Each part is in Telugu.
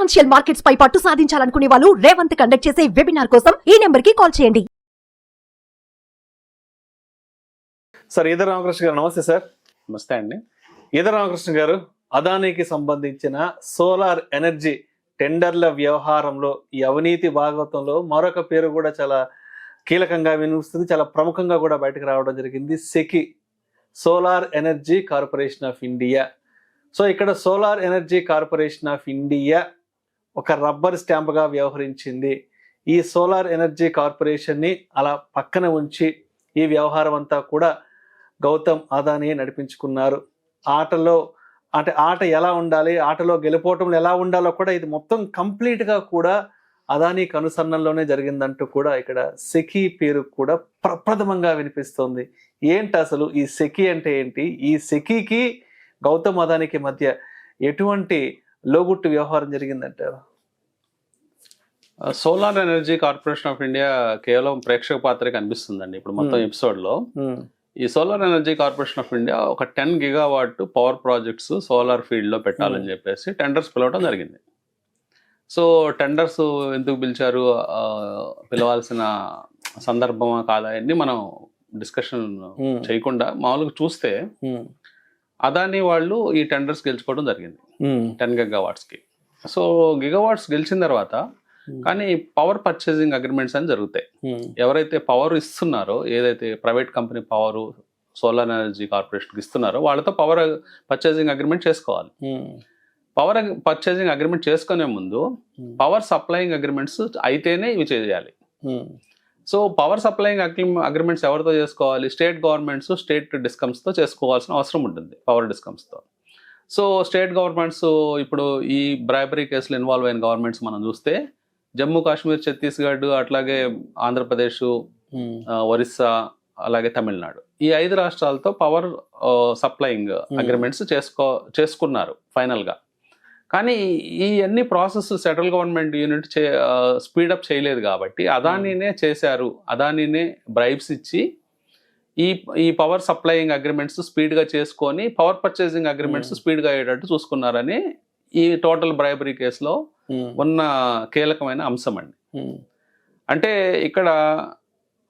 ఫైనాన్షియల్ మార్కెట్స్ పై పట్టు సాధించాలనుకునే వాళ్ళు రేవంత్ కండక్ట్ చేసే వెబినార్ కోసం ఈ నెంబర్ కి కాల్ చేయండి. సార్ ఈదర్ రామకృష్ణ గారు నమస్తే సార్. నమస్తే అండి. ఈదర్ రామకృష్ణ గారు, అదానీకి సంబంధించిన సోలార్ ఎనర్జీ టెండర్ల వ్యవహారంలో ఈ అవినీతి భాగవతంలో మరొక పేరు కూడా చాలా కీలకంగా వినిపిస్తుంది, చాలా ప్రముఖంగా కూడా బయటకు రావడం జరిగింది. SECI, solar energy corporation of India. So ఇక్కడ solar energy corporation of India ఒక రబ్బర్ స్టాంప్గా వ్యవహరించింది. ఈ సోలార్ ఎనర్జీ కార్పొరేషన్ని అలా పక్కన ఉంచి ఈ వ్యవహారం అంతా కూడా గౌతమ్ అదానీ నడిపించుకున్నారు. ఆట ఎలా ఉండాలి, ఆటలో గెలుపోవటంలో ఎలా ఉండాలో కూడా ఇది మొత్తం కంప్లీట్గా కూడా అదానీకి అనుసరణలోనే జరిగిందంటూ కూడా ఇక్కడ సెకి పేరు కూడా ప్రప్రథమంగా వినిపిస్తోంది. ఏంటి అసలు ఈ సెకి అంటే ఏంటి? ఈ సెకికి గౌతమ్ అదానీకి మధ్య ఎటువంటి లోగుట్టు వ్యవహారం జరిగిందంటారు? Solar energy corporation of India కేవలం ప్రేక్షక పాత్రే కనిపిస్తుందండి ఇప్పుడు మొత్తం ఎపిసోడ్లో. ఈ solar energy corporation of India ఒక 10 గిగావాట్ పవర్ ప్రాజెక్ట్స్ సోలార్ ఫీల్డ్లో పెట్టాలని చెప్పేసి టెండర్స్ పిలవడం జరిగింది. సో టెండర్స్ ఎందుకు పిలిచారు, పిలవాల్సిన సందర్భమా కాదా అని మనం డిస్కషన్ చేయకుండా మామూలుగా చూస్తే అదానీ వాళ్ళు ఈ టెండర్స్ గెలుచుకోవడం జరిగింది 10 గిగావాట్స్కి. సో గిగావాట్స్ గెలిచిన తర్వాత కానీ పవర్ పర్చేసింగ్ అగ్రిమెంట్స్ అని జరుగుతాయి. ఎవరైతే పవర్ ఇస్తున్నారో, ఏదైతే private company power solar energy కార్పొరేషన్కి ఇస్తున్నారో వాళ్ళతో పవర్ పర్చేసింగ్ అగ్రిమెంట్ చేసుకోవాలి. పవర్ పర్చేసింగ్ అగ్రిమెంట్ చేసుకునే ముందు పవర్ సప్లయింగ్ అగ్రిమెంట్స్ అయితేనే ఇవి చేయాలి. సో పవర్ సప్లయింగ్ అగ్రిమెంట్స్ ఎవరితో చేసుకోవాలి? స్టేట్ గవర్నమెంట్స్, స్టేట్ డిస్కమ్స్తో చేసుకోవాల్సిన అవసరం ఉంటుంది, పవర్ డిస్కమ్స్తో. సో స్టేట్ గవర్నమెంట్స్ ఇప్పుడు ఈ బ్రైబరీ కేసులు ఇన్వాల్వ్ అయిన గవర్నమెంట్స్ మనం చూస్తే జమ్మూ కాశ్మీర్, ఛత్తీస్గఢ్, అట్లాగే ఆంధ్రప్రదేశ్, ఒరిస్సా, అలాగే తమిళనాడు, ఈ 5 రాష్ట్రాలతో పవర్ సప్లయింగ్ అగ్రిమెంట్స్ చేసుకున్నారు ఫైనల్గా. కానీ ఈ అన్ని process central government unit speed up చేయలేదు కాబట్టి అదానీనే చేశారు. అదానీనే బ్రైబ్స్ ఇచ్చి ఈ పవర్ సప్లయింగ్ అగ్రిమెంట్స్ స్పీడ్గా చేసుకొని పవర్ పర్చేసింగ్ అగ్రిమెంట్స్ స్పీడ్గా అయ్యేటట్టు చూసుకున్నారని ఈ టోటల్ బ్రైబరీ కేసులో ఉన్న కీలకమైన అంశం అండి. అంటే ఇక్కడ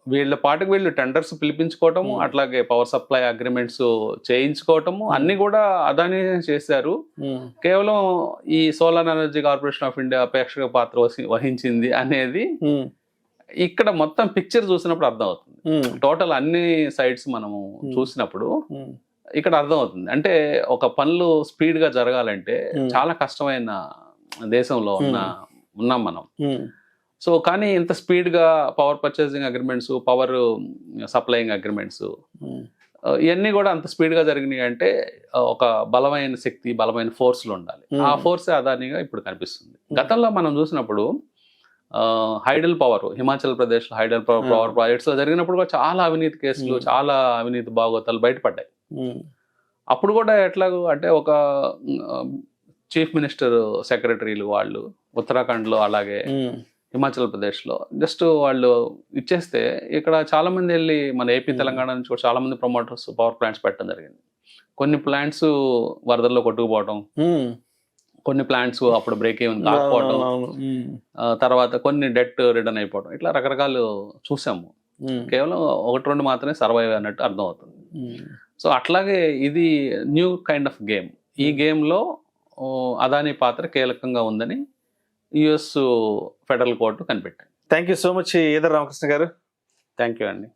వీళ్ళ పాటికి వీళ్ళు టెండర్స్ పిలిపించుకోవటము, అట్లాగే పవర్ సప్లై అగ్రిమెంట్స్ చేయించుకోవటము అన్ని కూడా అదానీ చేశారు. కేవలం ఈ solar energy corporation of India అపేక్షక పాత్ర వహించింది అనేది ఇక్కడ మొత్తం పిక్చర్ చూసినప్పుడు అర్థం అవుతుంది. టోటల్ అన్ని సైడ్స్ మనము చూసినప్పుడు ఇక్కడ అర్థం అవుతుంది. అంటే ఒక పనులు స్పీడ్ గా జరగాలంటే చాలా కష్టమైన దేశంలో ఉన్నాం మనం. సో కానీ ఇంత స్పీడ్ గా power purchasing agreements, power supplying agreements ఇవన్నీ కూడా అంత స్పీడ్ గా జరిగినాయి అంటే ఒక బలమైన శక్తి, బలమైన ఫోర్స్లు ఉండాలి. ఆ ఫోర్సే అదానీగా ఇప్పుడు కనిపిస్తుంది. గతంలో మనం చూసినప్పుడు హైడల్ పవర్, హిమాచల్ ప్రదేశ్ లో హైడల్ పవర్ ప్రాజెక్ట్స్ లో జరిగినప్పుడు కూడా చాలా అవినీతి కేసులు, చాలా అవినీతి భాగోతాలు బయటపడ్డాయి. అప్పుడు కూడా ఎట్లాగో అంటే ఒక చీఫ్ మినిస్టర్ సెక్రటరీలు వాళ్ళు ఉత్తరాఖండ్లో, అలాగే హిమాచల్ ప్రదేశ్లో జస్ట్ వాళ్ళు ఇచ్చేస్తే ఇక్కడ చాలా మంది వెళ్ళి మన ఏపీ, తెలంగాణ నుంచి కూడా చాలా మంది ప్రమోటర్స్ పవర్ ప్లాంట్స్ పెట్టడం జరిగింది. కొన్ని ప్లాంట్స్ వరదల్లో కొట్టుకుపోవడం, కొన్ని ప్లాంట్స్ అప్పుడు బ్రేక్ ఈవెన్ కాకపోవడం, తర్వాత కొన్ని డెట్ రిటర్న్ అయిపోవడం, ఇట్లా రకరకాలు చూసాము. కేవలం 1-2 మాత్రమే సర్వైవ్ అన్నట్టు అర్థం అవుతుంది. సో అట్లాగే ఇది న్యూ కైండ్ ఆఫ్ గేమ్. ఈ గేమ్లో అదానీ పాత్ర కీలకంగా ఉందని యుఎస్ ఫెడరల్ కోర్టు కనిపెట్టింది. Thank you so much Eedara Ramakrishna గారు. థ్యాంక్ యూ అండి.